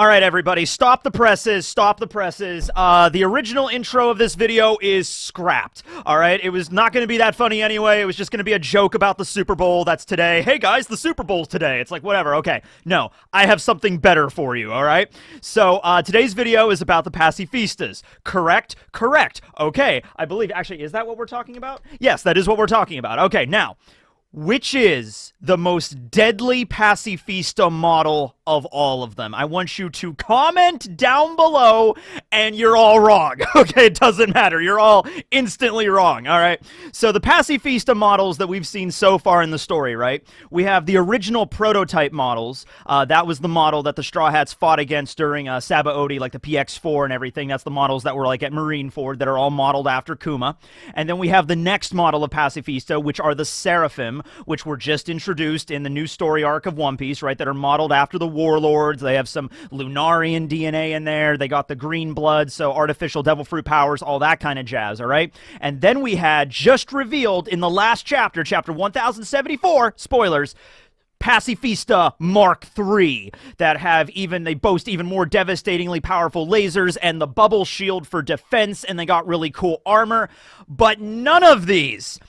All right, everybody, stop the presses, stop the presses. The original intro of this video is scrapped, all right? It was not going to be that funny anyway. It was just going to be a joke about the Super Bowl. That's today. Hey, guys, the Super Bowl's today. It's like, whatever, okay. No, I have something better for you, all right? So, today's video is about the Pacifistas. Correct? Correct. Okay, I believe, actually, is that what we're talking about? Yes, that is what we're talking about. Okay, now, which is the most deadly Pacifista model of all of them? I want you to comment down below, and you're all wrong. Okay, it doesn't matter. You're all instantly wrong, all right? So the Pacifista models that we've seen so far in the story, right? We have the original prototype models. That was the model that the Straw Hats fought against during Sabaody, like the PX4 and everything. That's the models that were like at Marineford that are all modeled after Kuma. And then we have the next model of Pacifista, which are the Seraphim, which were just introduced in the new story arc of One Piece, right, that are modeled after the Warlords. They have some Lunarian DNA in there. They got the green blood, so artificial devil fruit powers, all that kind of jazz, all right? And then we had just revealed in the last chapter, chapter 1074, spoilers, Pacifista Mark III, that have they boast even more devastatingly powerful lasers and the bubble shield for defense, and they got really cool armor. But none of these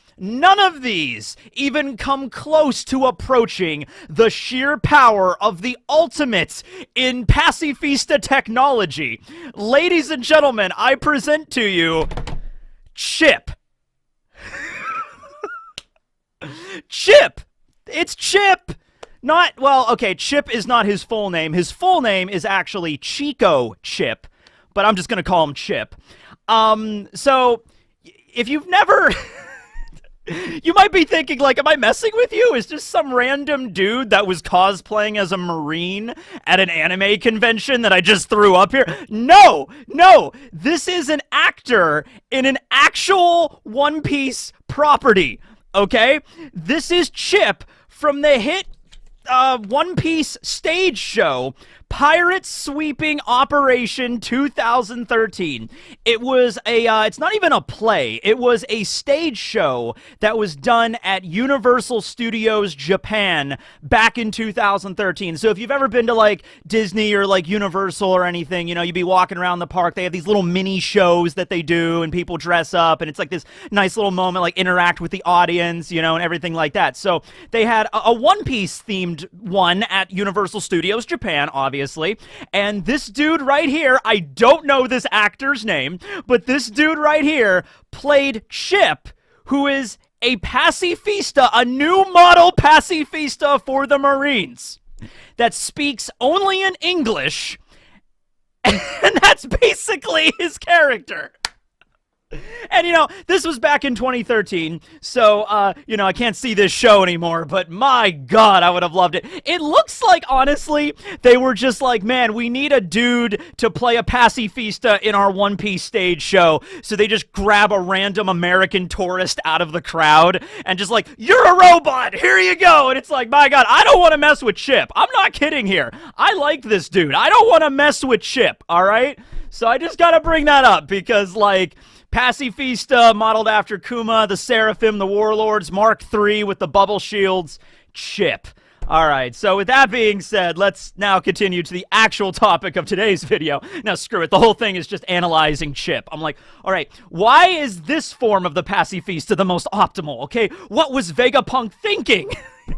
even come close to approaching the sheer power of the ultimates in Pacifista technology. Ladies and gentlemen, I present to you Chip. Chip! It's Chip! Not, well, okay, Chip is not his full name. His full name is actually Chico Chip, but I'm just gonna call him Chip. So, if you've never... You might be thinking, like, am I messing with you? Is just some random dude that was cosplaying as a Marine at an anime convention that I just threw up here? No! No! This is an actor in an actual One Piece property, okay? This is Chip from the hit One Piece stage show, Pirate Sweeping Operation 2013. It was it's not even a play. It was a stage show that was done at Universal Studios Japan back in 2013. So if you've ever been to like Disney or like Universal or anything, you know, you'd be walking around the park. They have these little mini shows that they do and people dress up and it's like this nice little moment, like interact with the audience, you know, and everything like that. So they had a One Piece themed one at Universal Studios Japan, obviously. And this dude right here, I don't know this actor's name, but this dude right here played Chip, who is a Pacifista, a new model Pacifista for the Marines that speaks only in English, and that's basically his character. And, you know, this was back in 2013, so, you know, I can't see this show anymore, but my God, I would have loved it. It looks like, honestly, they were just like, man, we need a dude to play a Pacifista in our One Piece stage show, so they just grab a random American tourist out of the crowd and just like, you're a robot, here you go, and it's like, my God, I don't want to mess with Chip. I'm not kidding here. I like this dude. I don't want to mess with Chip, all right? So I just gotta bring that up because, like, Pacifista, modeled after Kuma, the Seraphim, the Warlords, Mark III with the bubble shields, Chip. All right, so with that being said, let's now continue to the actual topic of today's video. Now, screw it. The whole thing is just analyzing Chip. I'm like, all right, why is this form of the Pacifista the most optimal, okay? What was Vegapunk thinking?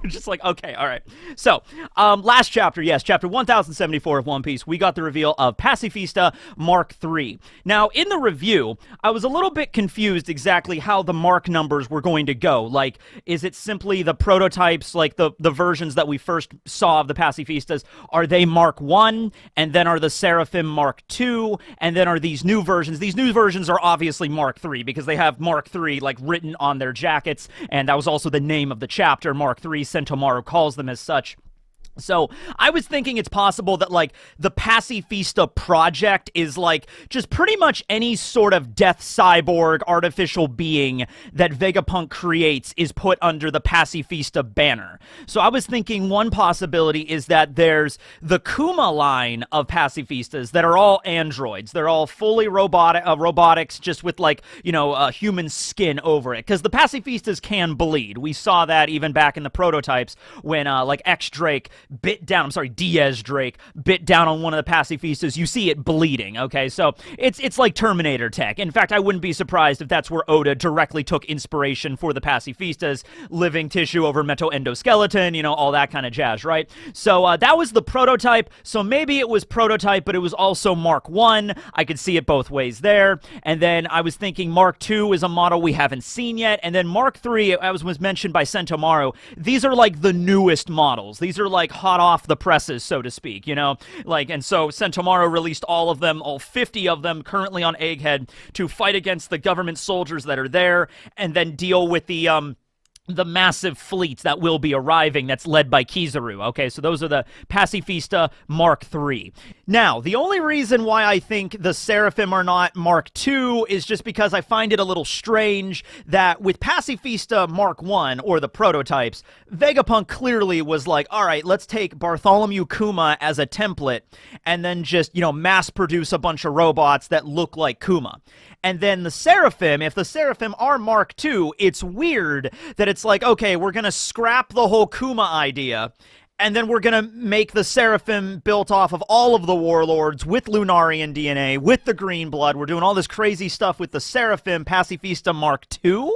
Just like, okay, all right. So, last chapter, yes, chapter 1074 of One Piece, we got the reveal of Pacifista Mark III. Now, in the review, I was a little bit confused exactly how the mark numbers were going to go. Like, is it simply the prototypes, like the versions that we first saw of the Pacifistas, are they Mark I, and then are the Seraphim Mark II, and then are these new versions? These new versions are obviously Mark III, because they have Mark III, like, written on their jackets, and that was also the name of the chapter, Mark III. Sentomaru calls them as such. So I was thinking it's possible that, like, the Pacifista project is, like, just pretty much any sort of death cyborg artificial being that Vegapunk creates is put under the Pacifista banner. So I was thinking one possibility is that there's the Kuma line of Pacifistas that are all androids. They're all fully robotics, just with, like, you know, human skin over it. Because the Pacifistas can bleed. We saw that even back in the prototypes when, like, X-Drake bit down, I'm sorry, Diaz Drake bit down on one of the Pacifistas, you see it bleeding, okay? So it's like Terminator tech. In fact, I wouldn't be surprised if that's where Oda directly took inspiration for the Pacifistas, living tissue over metal-endoskeleton, you know, all that kind of jazz, right? So that was the prototype. So maybe it was prototype, but it was also Mark 1. I could see it both ways there. And then I was thinking Mark 2 is a model we haven't seen yet. And then Mark 3, as was mentioned by Sentomaru, these are like the newest models. These are like hot off the presses, so to speak, you know? Like, and so Sentomaru released all of them, all 50 of them currently on Egghead to fight against the government soldiers that are there and then deal with the massive fleet that will be arriving that's led by Kizaru. Okay, so those are the Pacifista Mark III. Now, the only reason why I think the Seraphim are not Mark II is just because I find it a little strange that with Pacifista Mark I, or the prototypes, Vegapunk clearly was like, all right, let's take Bartholomew Kuma as a template and then just, you know, mass produce a bunch of robots that look like Kuma. And then the Seraphim, if the Seraphim are Mark II, it's weird that it's like, okay, we're going to scrap the whole Kuma idea, and then we're going to make the Seraphim built off of all of the warlords with Lunarian DNA, with the green blood. We're doing all this crazy stuff with the Seraphim Pacifista Mark II.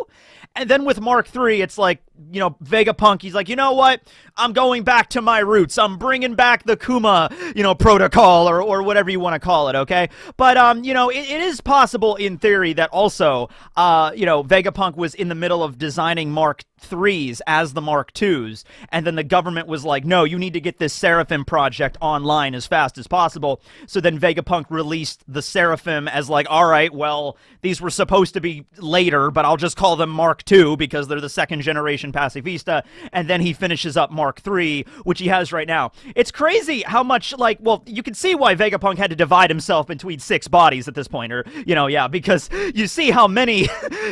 And then with Mark III, it's like, you know, Vegapunk, he's like, you know what? I'm going back to my roots. I'm bringing back the Kuma, you know, protocol or whatever you want to call it, okay? But, you know, it is possible in theory that also, you know, Vegapunk was in the middle of designing Mark IIIs as the Mark IIs, and then the government was like, no, you need to get this Seraphim project online as fast as possible. So then Vegapunk released the Seraphim as like, all right, well, these were supposed to be later, but I'll just call them Mark II because they're the second generation Pacifista, and then he finishes up Mark III, which he has right now. It's crazy how much, like, well, you can see why Vegapunk had to divide himself between 6 bodies at this point, or, you know, yeah, because you see how many,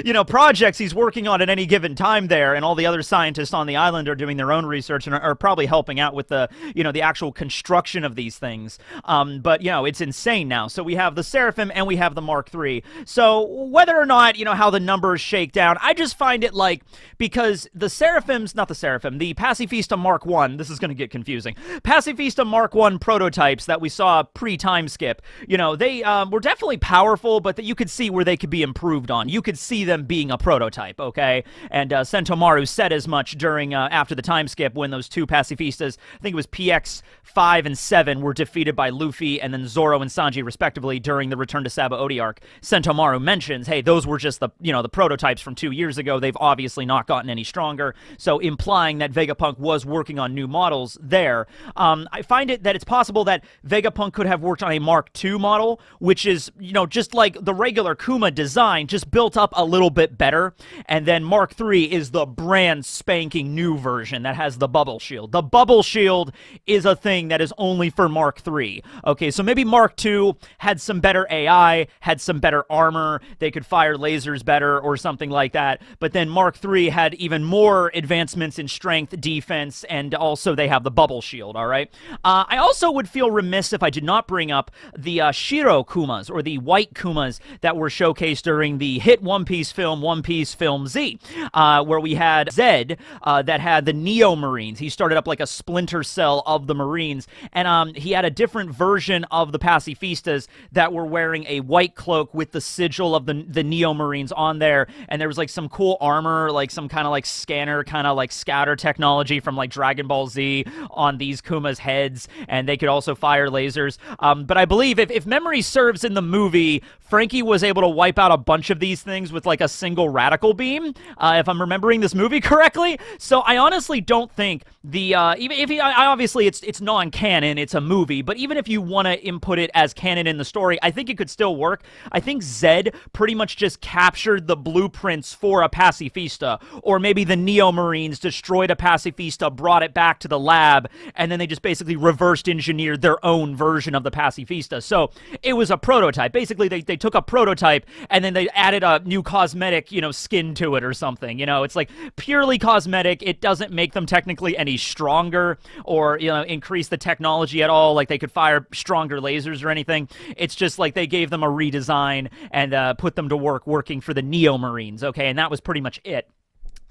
you know, projects he's working on at any given time there, and all the other scientists on the island are doing their own research and are probably helping out with the, you know, the actual construction of these things. But, you know, it's insane now. So we have the Seraphim and we have the Mark III. So whether or not, you know, how the numbers shake down, I just find it like, because the Seraphims, not the Seraphim, the Pacifista Mark I, this is going to get confusing, Pacifista Mark I prototypes that we saw pre-time skip, you know, they were definitely powerful, but that you could see where they could be improved on. You could see them being a prototype, okay? And Sentomaru said as much during, after the time skip when those 2 Pacifistas, I think it was PX 5 and 7, were defeated by Luffy and then Zoro and Sanji respectively during the Return to Sabaody arc. Sentomaru mentions, hey, those were just the, you know, the prototypes from 2 years ago. They've obviously not gotten any stronger, so implying that Vegapunk was working on new models there. I find it that it's possible that Vegapunk could have worked on a Mark II model, which is, you know, just like the regular Kuma design, just built up a little bit better, and then Mark III is the brand spanking new version that has the bubble shield. The bubble shield is a thing that is only for Mark III. Okay, so maybe Mark II had some better AI, had some better armor, they could fire lasers better or something like that, but then Mark III had even more advancements in strength, defense, and also they have the bubble shield, all right? I also would feel remiss if I did not bring up the Shiro Kumas, or the white Kumas that were showcased during the hit One Piece Film Z, where we had Zed that had the Neo Marines. He started up like a splinter cell of the Marines, and he had a different version of the Pacifistas that were wearing a white cloak with the sigil of the Neo Marines on there, and there was like some cool armor, like some kind of like scanner, kind of like scatter technology from like Dragon Ball Z on these Kuma's heads, and they could also fire lasers. But I believe, if memory serves in the movie, Frankie was able to wipe out a bunch of these things with like a single radical beam, if I'm remembering this movie correctly. So I honestly don't think the, even if obviously it's non-canon, it's a movie, but even if you want to input it as canon in the story, I think it could still work. I think Zed pretty much just captured the blueprints for a Pacifista, or maybe the Neo Marines destroyed a Pacifista, brought it back to the lab, and then they just basically reversed engineered their own version of the Pacifista. So it was a prototype. Basically, they took a prototype and then they added a new cosmetic, you know, skin to it or something. You know, it's like purely cosmetic. It doesn't make them technically any stronger or, you know, increase the technology at all. Like they could fire stronger lasers or anything. It's just like they gave them a redesign and put them to work working for the Neo Marines. Okay, and that was pretty much it.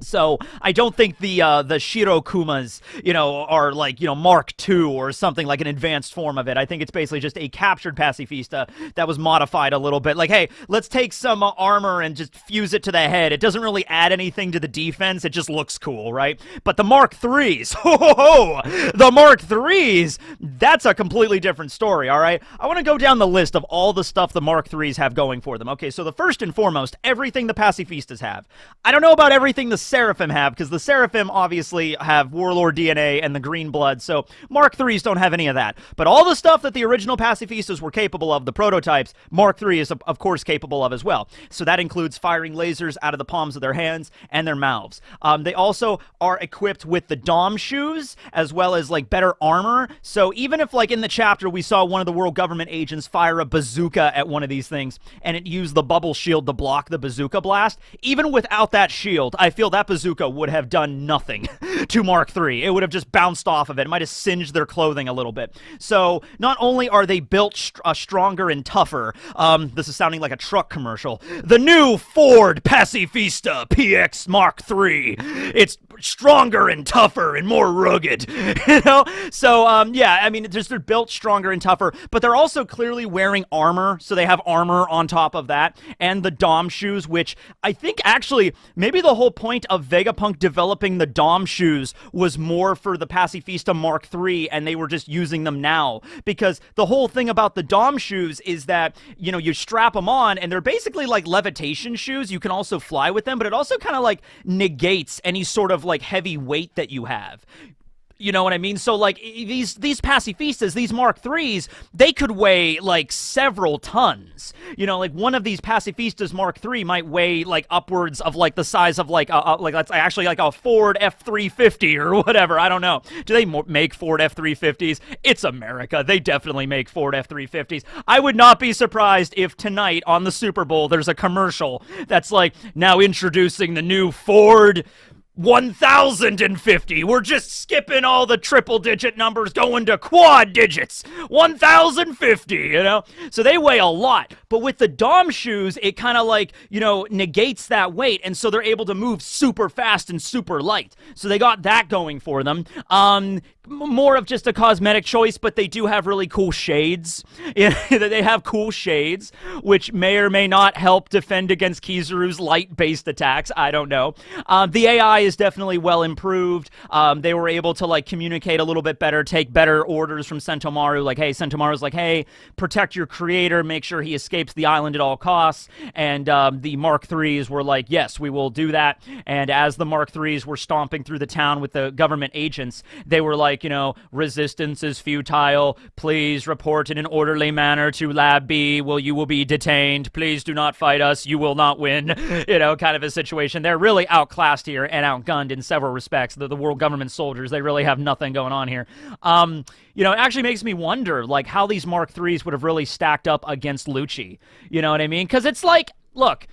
So I don't think the Shirokumas, are like, Mark II or something like an advanced form of it. I think it's basically just a captured Pacifista that was modified a little bit. Like, hey, let's take some armor and just fuse it to the head. It doesn't really add anything to the defense. It just looks cool, right? But the Mark IIIs, the Mark IIIs, that's a completely different story, all right? I want to go down the list of all the stuff the Mark IIIs have going for them. Okay, so the first and foremost, everything the Pacifistas have. I don't know about everything the Seraphim have, because the Seraphim obviously have Warlord DNA and the green blood, so Mark IIIs don't have any of that. But all the stuff that the original Pacifistas were capable of, the prototypes, Mark III is of course capable of as well. So that includes firing lasers out of the palms of their hands and their mouths. They also are equipped with the Dom shoes, as well as like better armor. So even if like in the chapter we saw one of the world government agents fire a bazooka at one of these things, and it used the bubble shield to block the bazooka blast, even without that shield, I feel that bazooka would have done nothing to Mark III. It would have just bounced off of it. It might have singed their clothing a little bit. So not only are they built stronger and tougher, this is sounding like a truck commercial, the new Ford Pacifista PX Mark III, it's stronger and tougher and more rugged, So, yeah, I mean, they're built stronger and tougher, but they're also clearly wearing armor, so they have armor on top of that, and the Dom shoes, which I think actually maybe the whole point of Vegapunk developing the Dom shoes was more for the Pacifista Mark III, and they were just using them now, because the whole thing about the Dom shoes is that, you strap them on, and they're basically like levitation shoes. You can also fly with them, but it also kind of like negates any sort of like heavy weight that you have. You know what I mean? So, like, these Pacifistas, these Mark IIIs, they could weigh, like, several tons. Like, one of these Pacifistas Mark III might weigh, like, upwards of, like, the size of, like, that's actually, like, a Ford F-350 or whatever. I don't know. Do they make Ford F-350s? It's America. They definitely make Ford F-350s. I would not be surprised if tonight on the Super Bowl there's a commercial that's, like, now introducing the new Ford 1050. We're just skipping all the triple digit numbers, going to quad digits. 1050, So they weigh a lot. But with the Dom shoes, it kind of like, negates that weight. And so they're able to move super fast and super light. So they got that going for them. More of just a cosmetic choice, but they do have really cool shades. They have cool shades, which may or may not help defend against Kizaru's light-based attacks. I don't know. The AI is definitely well improved. They were able to like communicate a little bit better, take better orders from Sentomaru. Like, hey, Sentomaru's like, hey, protect your creator, make sure he escapes the island at all costs. And the Mark IIIs were like, yes, we will do that. And as the Mark IIIs were stomping through the town with the government agents, they were like, resistance is futile. Please report in an orderly manner to Lab B. You will be detained. Please do not fight us. You will not win. Kind of a situation. They're really outclassed here and outgunned in several respects. The world government soldiers, they really have nothing going on here. It actually makes me wonder, like, how these Mark IIIs would have really stacked up against Lucci. You know what I mean? Because it's like, look,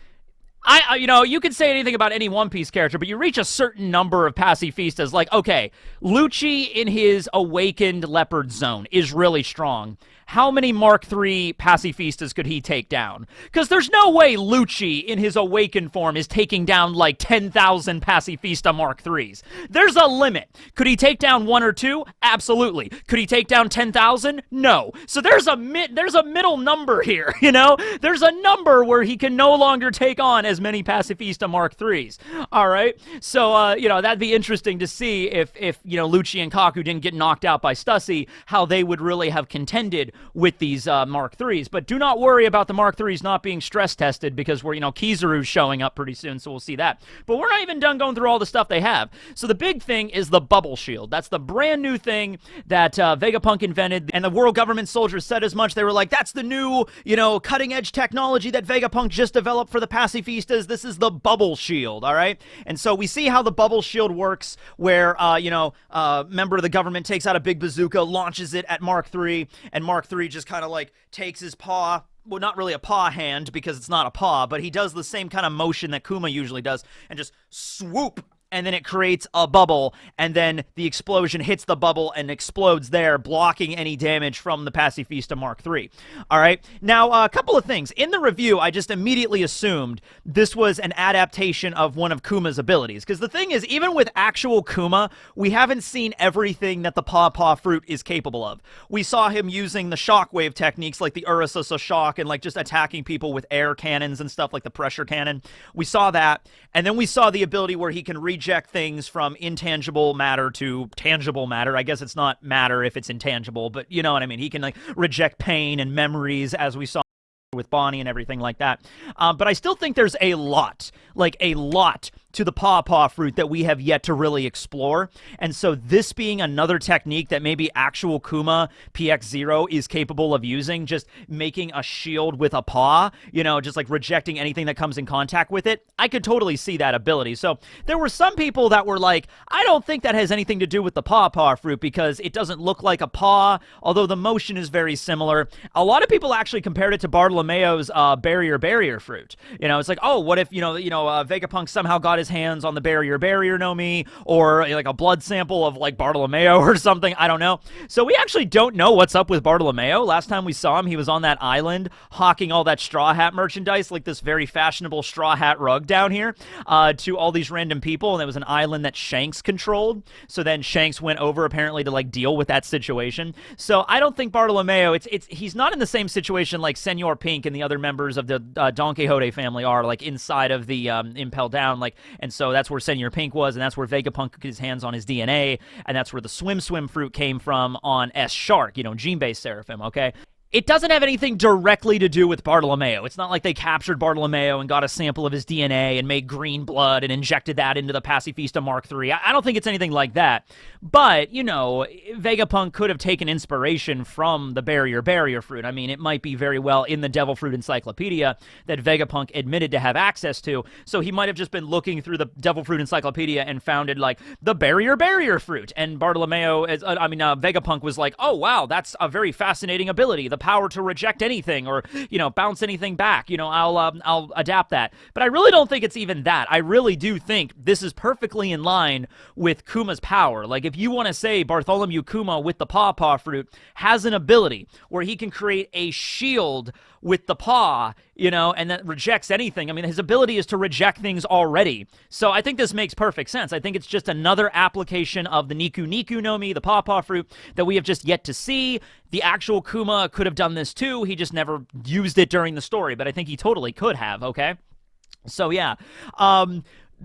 you could say anything about any One Piece character, but you reach a certain number of Pacifistas, like, okay, Lucci in his awakened leopard zone is really strong. How many Mark III Pacifistas could he take down? Because there's no way Lucci in his awakened form is taking down like 10,000 Pacifista Mark IIIs. There's a limit. Could he take down one or two? Absolutely. Could he take down 10,000? No. So there's a middle number here, There's a number where he can no longer take on as many Pacifista Mark IIIs. All right? So, that'd be interesting to see if Lucci and Kaku didn't get knocked out by Stussy, how they would really have contended with these Mark IIIs. But do not worry about the Mark IIIs not being stress tested, because we're, Kizaru's showing up pretty soon, so we'll see that. But we're not even done going through all the stuff they have. So the big thing is the bubble shield. That's the brand new thing that Vegapunk invented, and the world government soldiers said as much. They were like, that's the new, cutting edge technology that Vegapunk just developed for the Pacifistas. This is the bubble shield, all right? And so we see how the bubble shield works, where, a member of the government takes out a big bazooka, launches it at Mark III, and Mark III just kind of like takes his paw, well, not really a paw hand because it's not a paw, but he does the same kind of motion that Kuma usually does and just swoop and then it creates a bubble, and then the explosion hits the bubble and explodes there, blocking any damage from the Pacifista Mark III. All right. Now, a couple of things. In the review, I just immediately assumed this was an adaptation of one of Kuma's abilities. Because the thing is, even with actual Kuma, we haven't seen everything that the Paw fruit is capable of. We saw him using the shockwave techniques like the Urusasa shock and like just attacking people with air cannons and stuff like the pressure cannon. We saw that. And then we saw the ability where he can reject things from intangible matter to tangible matter. I guess it's not matter if it's intangible, but you know what I mean. He can like reject pain and memories, as we saw with Bonnie and everything like that. But I still think there's a lot to the Paw fruit that we have yet to really explore. And so this being another technique that maybe actual Kuma PX0 is capable of using, just making a shield with a paw, you know, just like rejecting anything that comes in contact with it, I could totally see that ability. So there were some people that were like, I don't think that has anything to do with the Paw fruit because it doesn't look like a paw, although the motion is very similar. A lot of people actually compared it to Bartolomeo's barrier fruit. You know, it's like, oh, what if, Vegapunk somehow got his hands on the barrier no mi, or like a blood sample of like Bartolomeo or something. I don't know. So we actually don't know what's up with Bartolomeo. Last time we saw him, he was on that island hawking all that straw hat merchandise, like this very fashionable straw hat rug down here, to all these random people. And it was an island that Shanks controlled. So then Shanks went over apparently to like deal with that situation. So I don't think Bartolomeo, he's not in the same situation like Senor Pink and the other members of the Don Quixote family are, like inside of the Impel Down, like, and so that's where Senor Pink was, and that's where Vegapunk took his hands on his DNA, and that's where the Swim fruit came from on S Shark, Gene-based Seraphim, okay? It doesn't have anything directly to do with Bartolomeo. It's not like they captured Bartolomeo and got a sample of his DNA and made green blood and injected that into the Pacifista Mark III. I don't think it's anything like that. But, Vegapunk could have taken inspiration from the barrier fruit. I mean, it might be very well in the Devil Fruit Encyclopedia that Vegapunk admitted to have access to. So he might have just been looking through the Devil Fruit Encyclopedia and found it like the barrier fruit. And Vegapunk was like, oh, wow, that's a very fascinating ability. The power to reject anything or, bounce anything back. I'll adapt that. But I really don't think it's even that. I really do think this is perfectly in line with Kuma's power. Like, if you want to say Bartholomew Kuma with the Paw fruit has an ability where he can create a shield with the paw, and that rejects anything. I mean, his ability is to reject things already. So I think this makes perfect sense. I think it's just another application of the Niku no Mi, the Paw fruit, that we have just yet to see. The actual Kuma could have done this too. He just never used it during the story, but I think he totally could have, okay? So yeah.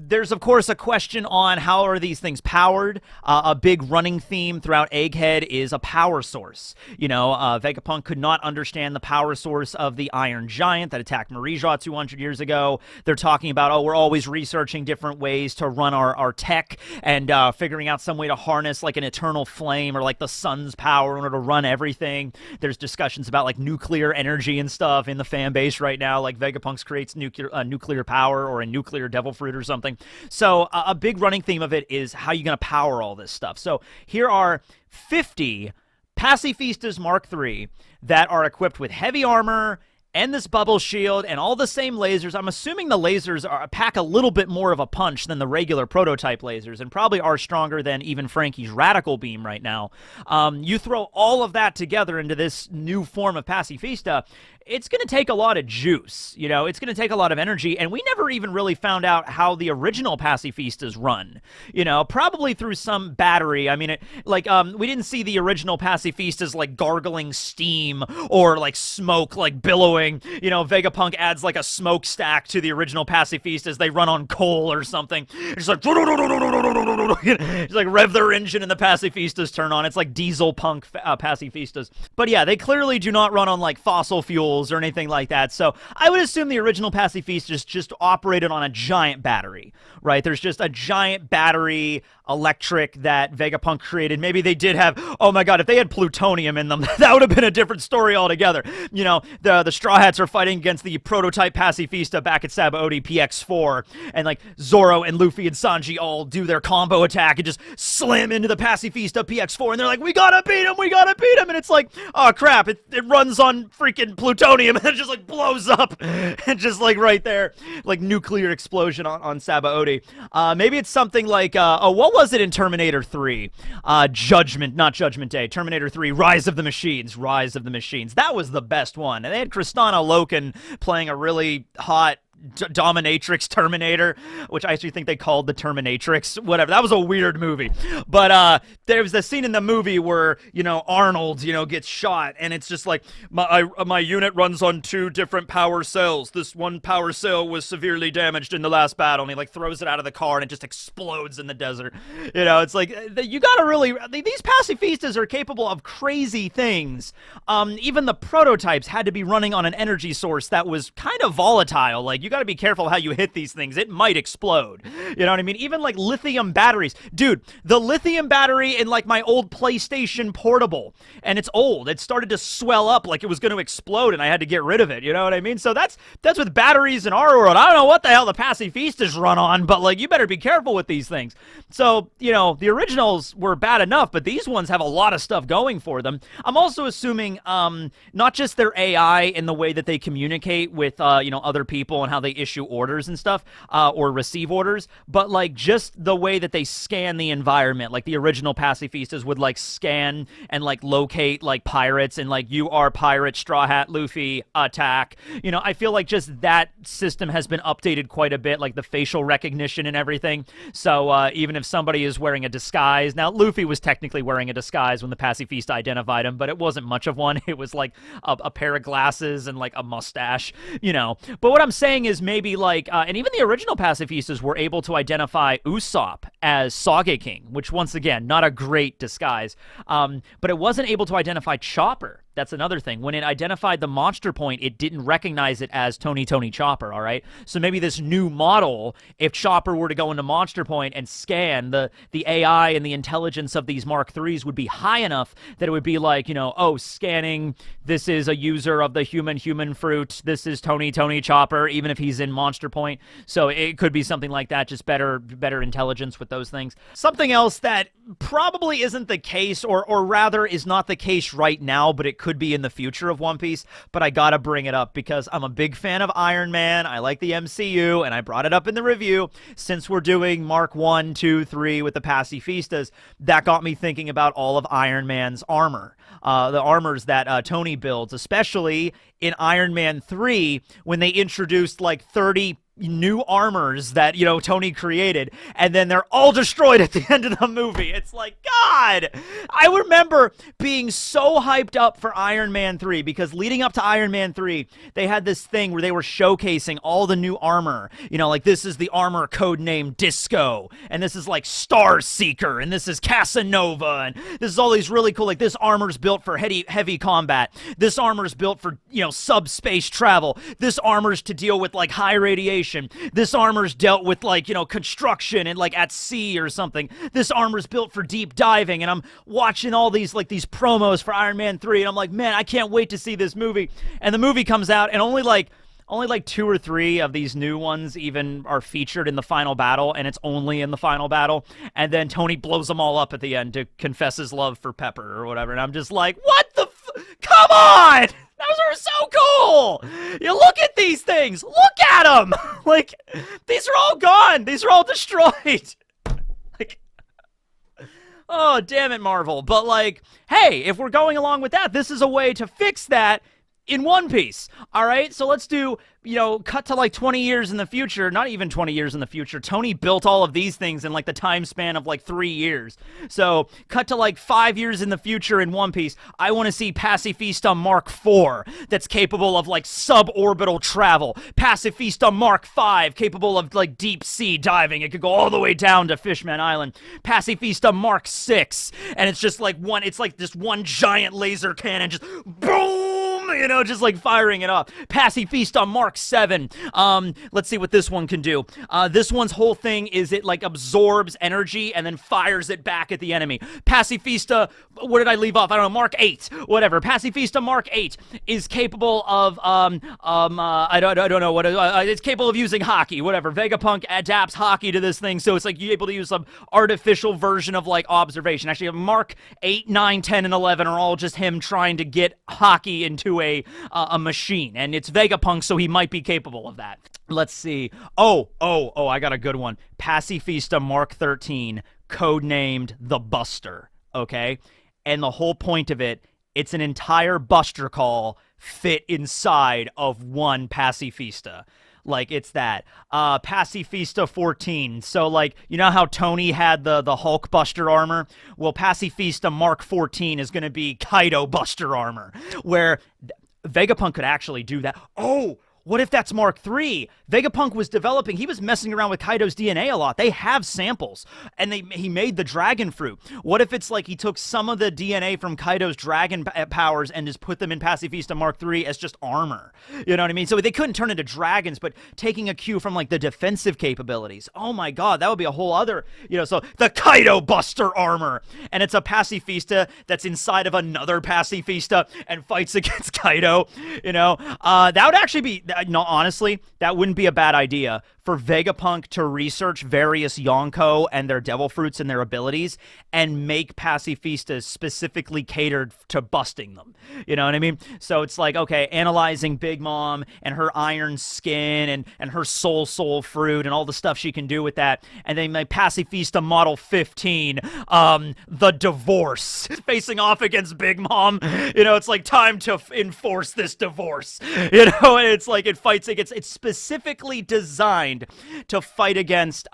There's, of course, a question on how are these things powered. A big running theme throughout Egghead is a power source. Vegapunk could not understand the power source of the Iron Giant that attacked Marija 200 years ago. They're talking about, we're always researching different ways to run our tech and figuring out some way to harness like an eternal flame or like the sun's power in order to run everything. There's discussions about like nuclear energy and stuff in the fan base right now, like Vegapunk's creates nuclear power or a nuclear devil fruit or something. So a big running theme of it is how you're going to power all this stuff. So here are 50 Pacifistas Mark III that are equipped with heavy armor and this bubble shield and all the same lasers. I'm assuming the lasers pack a little bit more of a punch than the regular prototype lasers and probably are stronger than even Frankie's Radical Beam right now. You throw all of that together into this new form of Pacifista, it's going to take a lot of juice, it's going to take a lot of energy, and we never even really found out how the original Pacifistas run, probably through some battery. I mean, we didn't see the original Pacifistas, like, gargling steam or, like, smoke, like, billowing. Vegapunk adds, like, a smokestack to the original Pacifistas. They run on coal or something. It's like, it's like rev their engine and the Pacifistas turn on. It's like diesel punk Pacifistas. But yeah, they clearly do not run on, like, fossil fuels or anything like that. So I would assume the original Pacifistas just operated on a giant battery, right? There's just a giant battery electric that Vegapunk created. Maybe they did have, oh my god, if they had plutonium in them, that would have been a different story altogether. The Straw Hats are fighting against the prototype Pacifista back at Sabaody PX4, and like Zoro and Luffy and Sanji all do their combo attack and just slam into the Pacifista PX4, and they're like, we gotta beat him, and it's like, oh crap, it runs on freaking plutonium, and it just like blows up, and just like right there, like nuclear explosion on Sabaody. Maybe it's something like, what was it in Terminator 3? Not Judgment Day, Terminator 3, Rise of the Machines. That was the best one, and they had Kristana Loken playing a really hot dominatrix Terminator, which I actually think they called the Terminatrix, whatever. That was a weird movie. But there was a scene in the movie where, Arnold, gets shot, and it's just like, my unit runs on 2 different power cells. This one power cell was severely damaged in the last battle, and he like throws it out of the car, and it just explodes in the desert. It's like, you gotta really, these pacifistas are capable of crazy things. Even the prototypes had to be running on an energy source that was kind of volatile. Like, you got to be careful how you hit these things. It might explode. You know what I mean? Even like lithium batteries. Dude, the lithium battery in like my old PlayStation Portable, and it's old. It started to swell up like it was going to explode, and I had to get rid of it. You know what I mean? So that's with batteries in our world. I don't know what the hell the Pacifistas run on, but like, you better be careful with these things. So, the originals were bad enough, but these ones have a lot of stuff going for them. I'm also assuming not just their AI in the way that they communicate with other people and how they issue orders and stuff, or receive orders, but like just the way that they scan the environment. Like the original Pacifistas would like scan and like locate like pirates, and like, you are pirate, Straw Hat, Luffy, attack. I feel like just that system has been updated quite a bit, like the facial recognition and everything. So even if somebody is wearing a disguise, now Luffy was technically wearing a disguise when the Pacifista identified him, but it wasn't much of one. It was like a pair of glasses and like a mustache, But what I'm saying is maybe like, and even the original Pacifistas were able to identify Usopp as Sogeking, which once again, not a great disguise, but it wasn't able to identify Chopper. That's another thing. When it identified the monster point, it didn't recognize it as Tony Chopper, all right? So maybe this new model, if Chopper were to go into monster point and scan, the AI and the intelligence of these Mark IIIs would be high enough that it would be like, scanning, this is a user of the human fruit, this is Tony Chopper, even if he's in monster point. So it could be something like that, just better intelligence with those things. Something else that probably isn't the case, or rather is not the case right now, but it could be in the future of One Piece, but I gotta bring it up because I'm a big fan of Iron Man. I like the MCU, and I brought it up in the review. Since we're doing Mark 1, 2, 3 with the Pacifistas, that got me thinking about all of Iron Man's armor. The armors that Tony builds, especially in Iron Man 3, when they introduced like 30 new armors that, Tony created, and then they're all destroyed at the end of the movie. It's like, God! I remember being so hyped up for Iron Man 3, because leading up to Iron Man 3, they had this thing where they were showcasing all the new armor. Like, this is the armor codename Disco, and this is like Star Seeker, and this is Casanova, and this is all these really cool, like, this armor's built for heavy combat. This armor's built for, subspace travel. This armor's to deal with, like, high radiation. This armor's dealt with, like, construction and like at sea or something. This armor's built for deep diving, and I'm watching all these promos for Iron Man 3, and I'm like, man, I can't wait to see this movie. And the movie comes out, and only like 2 or 3 of these new ones even are featured in the final battle, and it's only in the final battle. And then Tony blows them all up at the end to confess his love for Pepper or whatever. And I'm just like, what the come on! Those are so cool! You look at these things! Look at them! Like, these are all gone! These are all destroyed! Like, oh, damn it, Marvel. But, like, hey, if we're going along with that, this is a way to fix that in One Piece. All right? So let's do, cut to like 20 years in the future, not even 20 years in the future. Tony built all of these things in like the time span of like 3 years. So cut to like 5 years in the future in One Piece. I want to see Pacifista Mark IV that's capable of like suborbital travel. Pacifista Mark V capable of like deep sea diving. It could go all the way down to Fishman Island. Pacifista Mark VI, and it's just like just one giant laser cannon, just boom! you know, just like firing it off. Pacifista Mark 7. Let's see what this one can do. This one's whole thing is it like absorbs energy and then fires it back at the enemy. Pacifista, what did I leave off? I don't know, Mark 8, whatever. Pacifista Mark 8 is capable of, I don't know what, it's capable of using hockey, whatever. Vegapunk adapts hockey to this thing, so it's like you're able to use some artificial version of like observation. Actually, Mark 8, 9, 10, and 11 are all just him trying to get hockey into a machine, and it's Vegapunk, so he might be capable of that. Let's see. Oh, I got a good one. Pacifista Mark 13, codenamed the Buster, okay? And the whole point of it, it's an entire Buster call fit inside of one Pacifista. Like, it's that. Pacifista 14. So, like, you know how Tony had the Hulk Buster armor? Well, Pacifista Mark 14 is going to be Kaido Buster armor, where Vegapunk could actually do that. Oh, what if that's Mark 3? Vegapunk was developing, he was messing around with Kaido's DNA a lot. They have samples, and he made the dragon fruit. What if it's like he took some of the DNA from Kaido's dragon powers and just put them in Pacifista Mark 3 as just armor? You know what I mean? So they couldn't turn into dragons, but taking a cue from like the defensive capabilities. Oh my god, that would be a whole other, you know, so the Kaido Buster armor. And it's a Pacifista that's inside of another Pacifista and fights against Kaido, you know? That would actually be... No, honestly, that wouldn't be a bad idea for Vegapunk to research various Yonko and their devil fruits and their abilities and make Pacifistas specifically catered to busting them. You know what I mean? So it's like, okay, analyzing Big Mom and her iron skin and her soul fruit and all the stuff she can do with that. And then my Pacifista Model 15, the divorce, facing off against Big Mom. You know, it's like time to enforce this divorce. You know, and it's like it fights against, it's specifically designed to fight against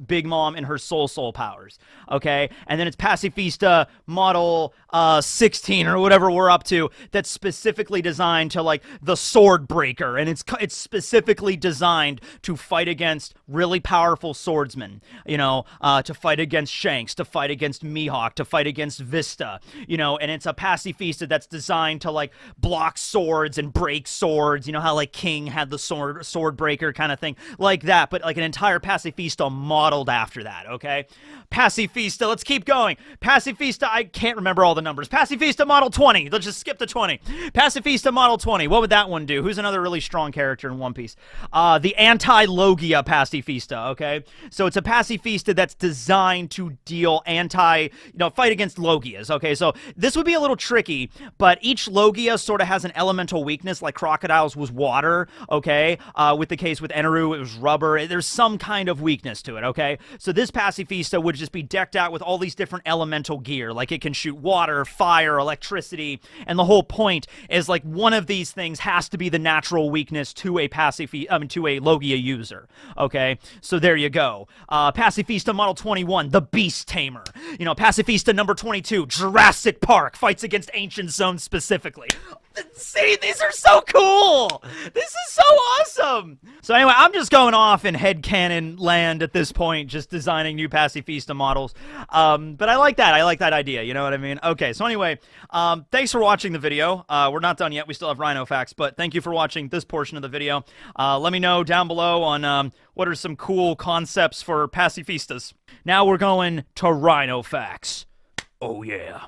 Big Mom and her soul powers, okay? And then it's Pacifista Model 16 or whatever we're up to that's specifically designed to, like, the Sword Breaker, and it's specifically designed to fight against really powerful swordsmen, you know, to fight against Shanks, to fight against Mihawk, to fight against Vista, you know, and it's a Pacifista that's designed to, like, block swords and break swords, you know how, like, King had the sword breaker kind of thing, like that, but, like, an entire Pacifista modeled after that, okay? Pacifista, let's keep going. Pacifista, I can't remember all the numbers. Pacifista Model 20, let's just skip the 20. Pacifista Model 20, what would that one do? Who's another really strong character in One Piece? The anti-Logia Pacifista, okay? So it's a Pacifista that's designed to deal fight against Logias, okay? So this would be a little tricky, but each Logia sort of has an elemental weakness, like Crocodile's was water, okay? With the case with Eneru, it was rubber. There's some kind of weakness to it, okay? So this Pacifista would just be decked out with all these different elemental gear, like it can shoot water, fire, electricity, and the whole point is like one of these things has to be the natural weakness to a Logia user, okay? So there you go. Pacifista Model 21, the Beast Tamer. You know, Pacifista number 22, Jurassic Park, fights against Ancient Zone specifically. See, these are so cool! This is so awesome! So anyway, I'm just going off in headcanon land at this point, just designing new Pacifista models. But I like that. I like that idea, you know what I mean? Okay, so anyway, thanks for watching the video. We're not done yet. We still have RHINO facts, but thank you for watching this portion of the video. Let me know down below on what are some cool concepts for Pacifistas. Now we're going to RHINO facts. Oh, yeah.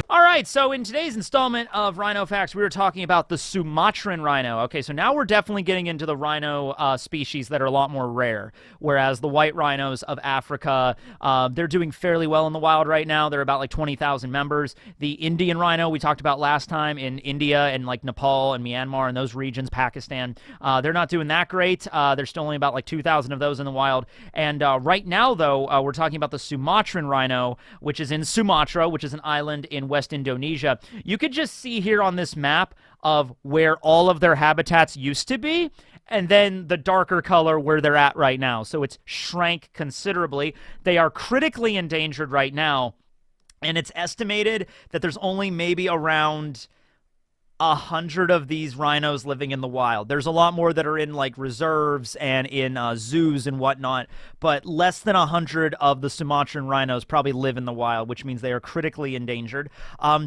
Alright, so in today's installment of RHINO Facts, we were talking about the Sumatran rhino. Okay, so now we're definitely getting into the rhino species that are a lot more rare, whereas the white rhinos of Africa, they're doing fairly well in the wild right now. They're about like 20,000 members. The Indian rhino we talked about last time in India and like Nepal and Myanmar and those regions, Pakistan, they're not doing that great. There's still only about like 2,000 of those in the wild. And right now, though, we're talking about the Sumatran rhino, which is in Sumatra, which is an island in West Indonesia. You could just see here on this map of where all of their habitats used to be, and then the darker color where they're at right now. So it's shrank considerably. They are critically endangered right now, and it's estimated that there's only maybe around 100 of these rhinos living in the wild. There's a lot more that are in like reserves and in zoos and whatnot, but less than 100 of the Sumatran rhinos probably live in the wild, which means they are critically endangered.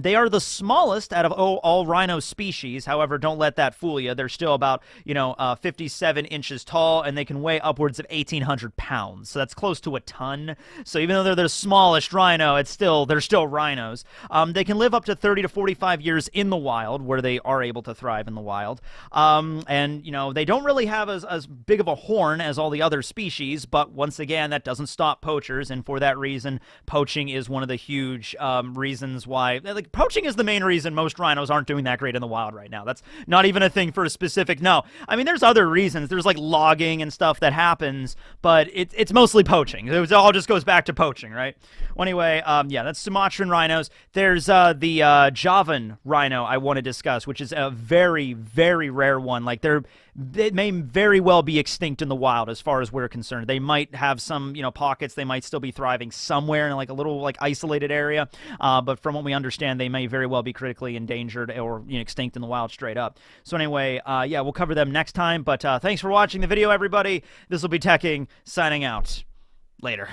They are the smallest out of all rhino species. However, don't let that fool you. They're still about 57 inches tall, and they can weigh upwards of 1,800 pounds. So that's close to a ton. So even though they're the smallest rhino, they're still rhinos. They can live up to 30 to 45 years in the wild, where they are able to thrive in the wild. And, they don't really have as big of a horn as all the other species, but once again, that doesn't stop poachers, and for that reason, poaching is one of the huge reasons why, like, poaching is the main reason most rhinos aren't doing that great in the wild right now. That's not even a thing for a specific, no. I mean, there's other reasons. There's, like, logging and stuff that happens, but it's mostly poaching. It all just goes back to poaching, right? Well, anyway, yeah, that's Sumatran rhinos. There's the Javan rhino I want to discuss, which is a very, very rare one. Like, they may very well be extinct in the wild as far as we're concerned. They might have some, pockets. They might still be thriving somewhere in like a little like isolated area. But from what we understand, they may very well be critically endangered or extinct in the wild straight up. So anyway, yeah, we'll cover them next time. But thanks for watching the video, everybody. This will be Teching, signing out. Later.